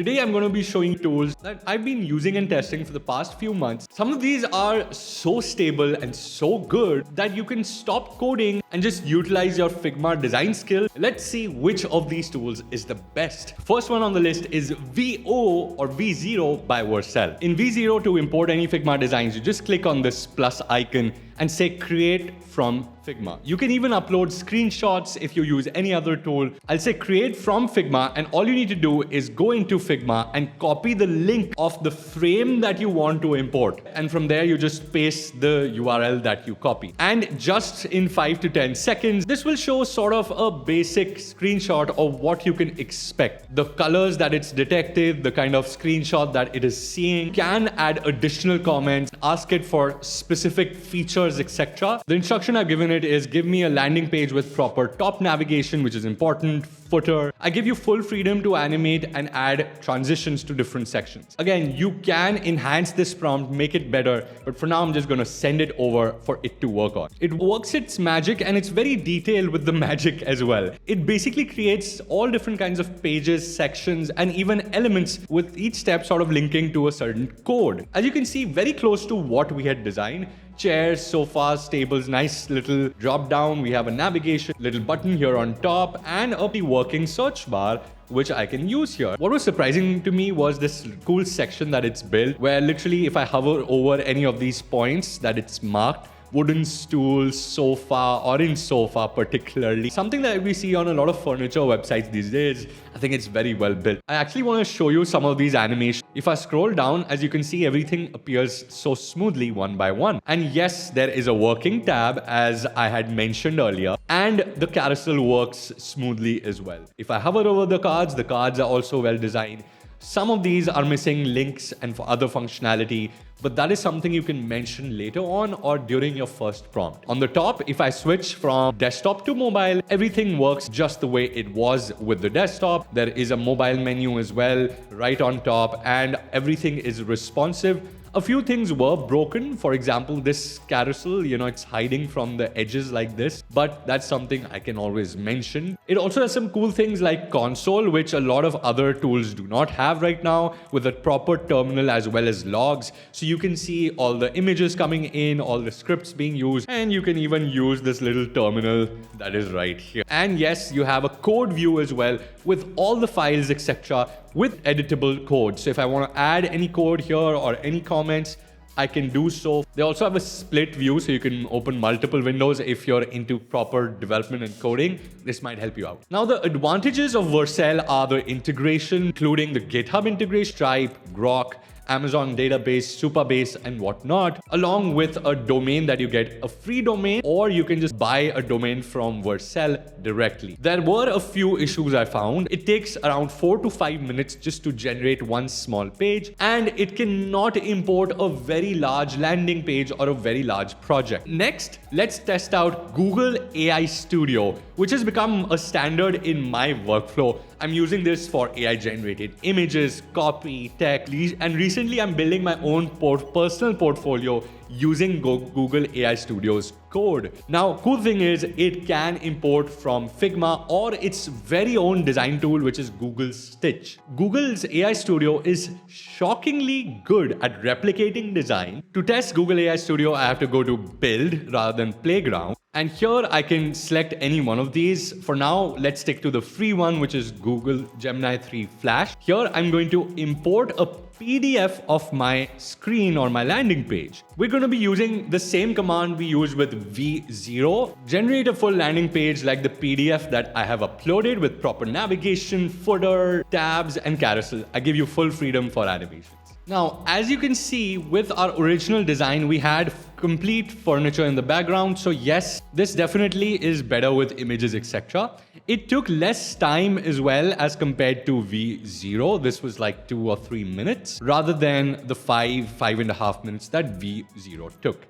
Today I'm going to be showing tools that I've been using and testing for the past few months. Some of these are so stable and so good that you can stop coding and just utilize your Figma design skill. Let's see which of these tools is the best. First one on the list is VZero by Vercel. In VZero, to import any Figma designs, you just click on this plus icon and say create from Figma. You can even upload screenshots if you use any other tool. I'll say create from Figma, and all you need to do is go into Figma and copy the link of the frame that you want to import. And from there, you just paste the URL that you copy. And just in 5 to 10 seconds, this will show sort of a basic screenshot of what you can expect. The colors that it's detected, the kind of screenshot that it is seeing, can add additional comments, ask it for specific features, etc. The instruction I've given it is give me a landing page with proper top navigation, which is important, footer. I give you full freedom to animate and add transitions to different sections. Again, you can enhance this prompt, make it better, but for now I'm just going to send it over for it to work on. It works its magic, and it's very detailed with the magic as well. It basically creates all different kinds of pages, sections, and even elements, with each step sort of linking to a certain code. As you can see, very close to what we had designed. Chairs, sofas, tables, nice little drop down. We have a navigation, little button here on top, and a working search bar, which I can use here. What was surprising to me was this cool section that it's built, where literally if I hover over any of these points that it's marked, wooden stool, sofa, orange sofa particularly, something that we see on a lot of furniture websites these days. I think it's very well built. I actually want to show you some of these animations. If I scroll down, as you can see, everything appears so smoothly one by one. And yes, there is a working tab, as I had mentioned earlier, and the carousel works smoothly as well. If I hover over the cards are also well designed. Some of these are missing links and for other functionality, but that is something you can mention later on or during your first prompt. On the top, if I switch from desktop to mobile, everything works just the way it was with the desktop. There is a mobile menu as well right on top, and everything is responsive. A few things were broken. For example, this carousel, it's hiding from the edges like this, but that's something I can always mention. It also has some cool things like console, which a lot of other tools do not have right now, with a proper terminal as well as logs. So you can see all the images coming in, all the scripts being used, and you can even use this little terminal that is right here. And yes, you have a code view as well with all the files, etc., with editable code. So if I want to add any code here or any comments, I can do so. They also have a split view, so you can open multiple windows if you're into proper development and coding. This might help you out. Now, the advantages of Vercel are the integration, including the GitHub integration, Stripe, Grok, Amazon database, Supabase, and whatnot, along with a domain that you get a free domain, or you can just buy a domain from Vercel directly. There were a few issues I found. It takes around 4 to 5 minutes just to generate one small page, and it cannot import a very large landing page or a very large project. Next, let's test out Google AI Studio, which has become a standard in my workflow. I'm using this for AI generated images, copy, text, and recently I'm building my own personal portfolio using Google AI Studio's code. Now, cool thing is it can import from Figma or its very own design tool, which is Google Stitch. Google's AI Studio is shockingly good at replicating design. To test Google AI Studio, I have to go to Build rather than Playground. And here I can select any one of these. For now, let's stick to the free one, which is Google Gemini 3 Flash. Here I'm going to import a PDF of my screen or my landing page. We're going to be using the same command we use with VZero. Generate a full landing page like the PDF that I have uploaded with proper navigation, footer, tabs, and carousel. I give you full freedom for animations. Now, as you can see, with our original design, we had complete furniture in the background. So yes, this definitely is better with images, etc. It took less time as well as compared to VZero. This was like 2 or 3 minutes rather than the 5.5 minutes that VZero took.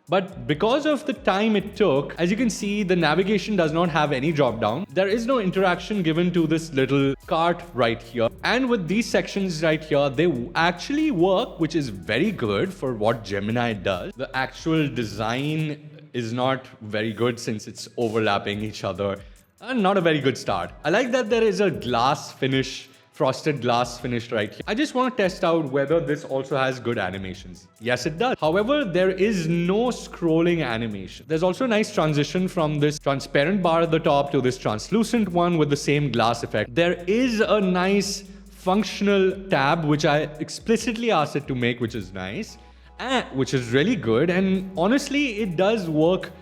But because of the time it took, as you can see, the navigation does not have any drop down. There is no interaction given to this little cart right here. And with these sections right here, they actually work, which is very good for what Gemini does. The actual design is not very good since it's overlapping each other. Not a very good start. I like that there is a glass finish frosted glass finished right here. I just want to test out whether this also has good animations. Yes, it does. However, there is no scrolling animation. There's also a nice transition from this transparent bar at the top to this translucent one with the same glass effect. There is a nice functional tab, which I explicitly asked it to make, which is nice, which is really good. And honestly, it does work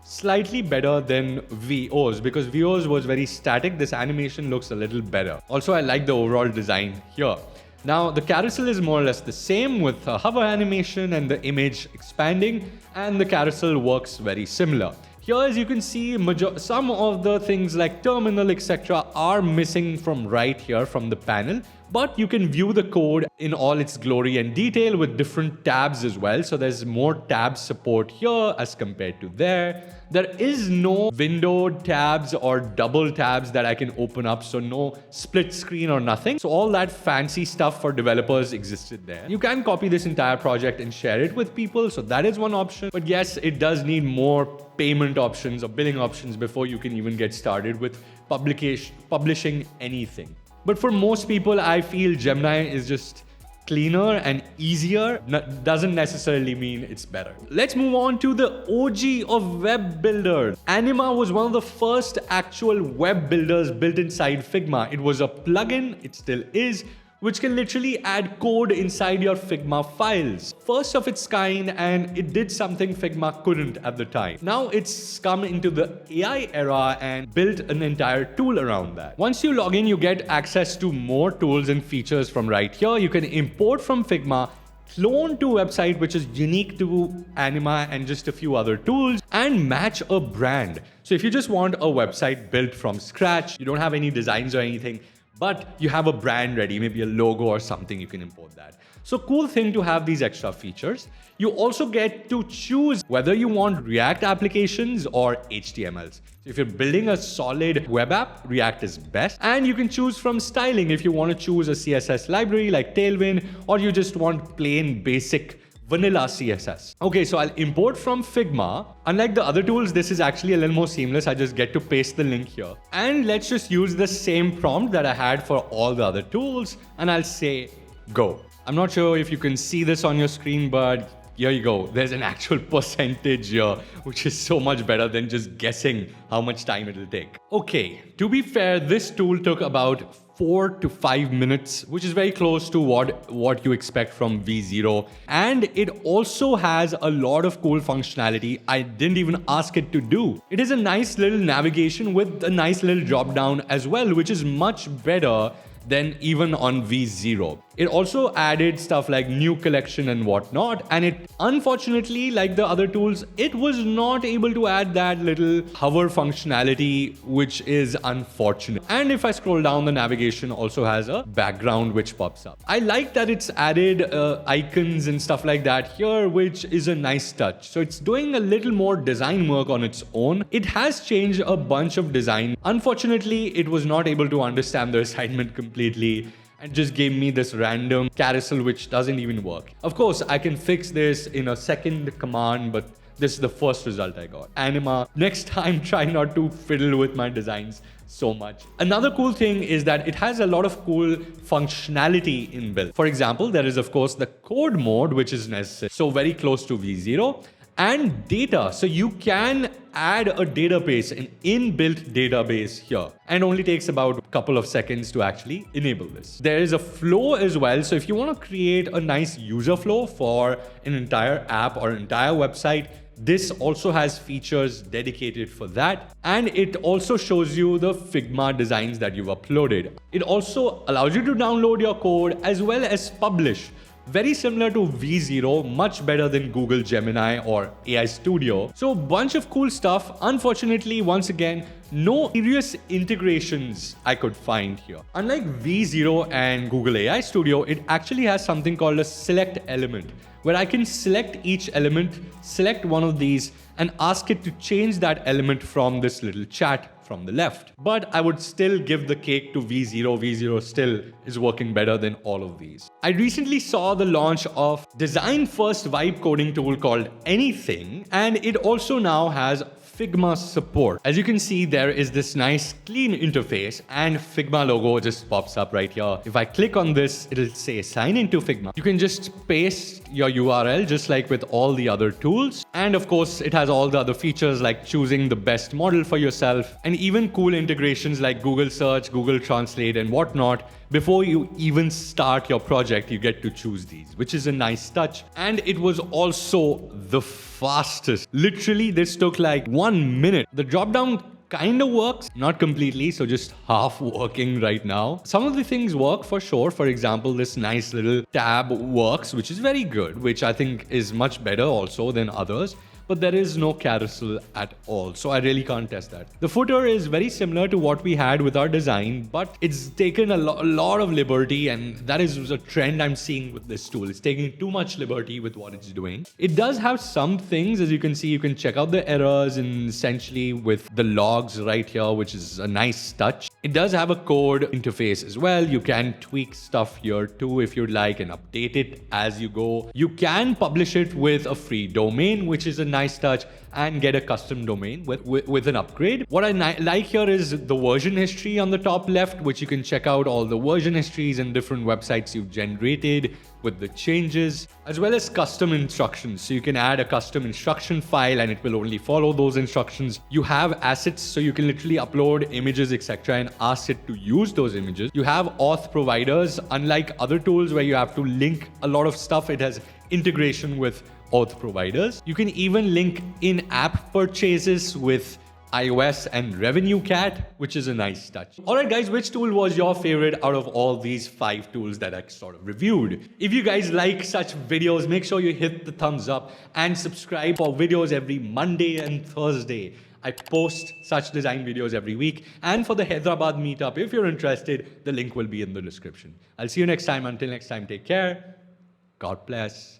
slightly better than VO's, because VO's was very static. This animation looks a little better. Also, I like the overall design here. Now, the carousel is more or less the same with a hover animation and the image expanding, and the carousel works very similar. Here, as you can see, some of the things like terminal, etc. are missing from right here from the panel, but you can view the code in all its glory and detail with different tabs as well. So there's more tab support here as compared to there. There is no windowed tabs or double tabs that I can open up, so no split screen or nothing. So all that fancy stuff for developers existed there. You can copy this entire project and share it with people, so that is one option. But yes, it does need more payment options or billing options before you can even get started with publishing anything. But for most people, I feel Gemini is just cleaner and easier. Doesn't necessarily mean it's better. Let's move on to the OG of web builders. Anima was one of the first actual web builders built inside Figma. It was a plugin, it still is, which can literally add code inside your Figma files. First of its kind, and it did something Figma couldn't at the time. Now it's come into the AI era and built an entire tool around that. Once you log in, you get access to more tools and features from right here. You can import from Figma, clone to a website which is unique to Anima and just a few other tools, and match a brand. So if you just want a website built from scratch, you don't have any designs or anything, but you have a brand ready, maybe a logo or something, you can import that. So cool thing to have these extra features. You also get to choose whether you want React applications or HTMLs. So if you're building a solid web app, React is best. And you can choose from styling if you want to choose a CSS library like Tailwind, or you just want plain basic vanilla CSS. Okay, so I'll import from Figma. Unlike the other tools, this is actually a little more seamless. I just get to paste the link here. And let's just use the same prompt that I had for all the other tools. And I'll say, go. I'm not sure if you can see this on your screen, but here you go. There's an actual percentage here, which is so much better than just guessing how much time it'll take. Okay, to be fair, this tool took about 4 to 5 minutes, which is very close to what you expect from VZero. And it also has a lot of cool functionality I didn't even ask it to do. It is a nice little navigation with a nice little drop down as well, which is much better than even on VZero. It also added stuff like new collection and whatnot, and it, unfortunately, like the other tools, it was not able to add that little hover functionality, which is unfortunate. And if I scroll down, the navigation also has a background which pops up. I like that it's added icons and stuff like that here, which is a nice touch. So it's doing a little more design work on its own. It has changed a bunch of design. Unfortunately, it was not able to understand the assignment completely and just gave me this random carousel which doesn't even work. Of course, I can fix this in a second command, but this is the first result I got. Anima, next time try not to fiddle with my designs so much. Another cool thing is that it has a lot of cool functionality inbuilt. For example, there is of course the code mode, which is necessary, so very close to VZero. And data. So you can add a database, an inbuilt database here, and only takes about a couple of seconds to actually enable this. There is a flow as well. So if you want to create a nice user flow for an entire app or entire website, this also has features dedicated for that. And it also shows you the Figma designs that you've uploaded. It also allows you to download your code as well as publish. Very similar to VZero, much better than Google Gemini or AI Studio. So a bunch of cool stuff. Unfortunately, once again, no serious integrations I could find here. Unlike VZero and Google AI Studio, it actually has something called a select element, where I can select each element, select one of these, and ask it to change that element from this little chat from the left. But I would still give the cake to VZero. VZero still is working better than all of these. I recently saw the launch of design first vibe coding tool called Anything, and it also now has Figma support. As you can see, there is this nice clean interface and Figma logo just pops up right here. If I click on this, it'll say sign into Figma. You can just paste your URL just like with all the other tools. And of course, it has all the other features like choosing the best model for yourself and even cool integrations like Google Search, Google Translate and whatnot. Before you even start your project, you get to choose these, which is a nice touch. And it was also the fastest. Literally, this took like 1 minute. The dropdown kind of works, not completely, so just half working right now. Some of the things work for sure. For example, this nice little tab works, which is very good, which I think is much better also than others. But there is no carousel at all, so I really can't test that. The footer is very similar to what we had with our design, but it's taken a lot of liberty, and that is a trend I'm seeing with this tool. It's taking too much liberty with what it's doing. It does have some things, as you can see, you can check out the errors and essentially with the logs right here, which is a nice touch. It does have a code interface as well. You can tweak stuff here too if you'd like and update it as you go. You can publish it with a free domain, which is a nice touch, and get a custom domain with an upgrade. What I like here is the version history on the top left, which you can check out all the version histories and different websites you've generated with the changes, as well as custom instructions. So you can add a custom instruction file and it will only follow those instructions. You have assets, so you can literally upload images, etc., and ask it to use those images. You have auth providers. Unlike other tools where you have to link a lot of stuff, it has integration with auth providers. You can even link in-app purchases with iOS and Revenue Cat, which is a nice touch. Alright guys, which tool was your favorite out of all these 5 tools that I sort of reviewed? If you guys like such videos, make sure you hit the thumbs up and subscribe for videos every Monday and Thursday. I post such design videos every week. And for the Hyderabad meetup, if you're interested, the link will be in the description. I'll see you next time. Until next time, take care. God bless.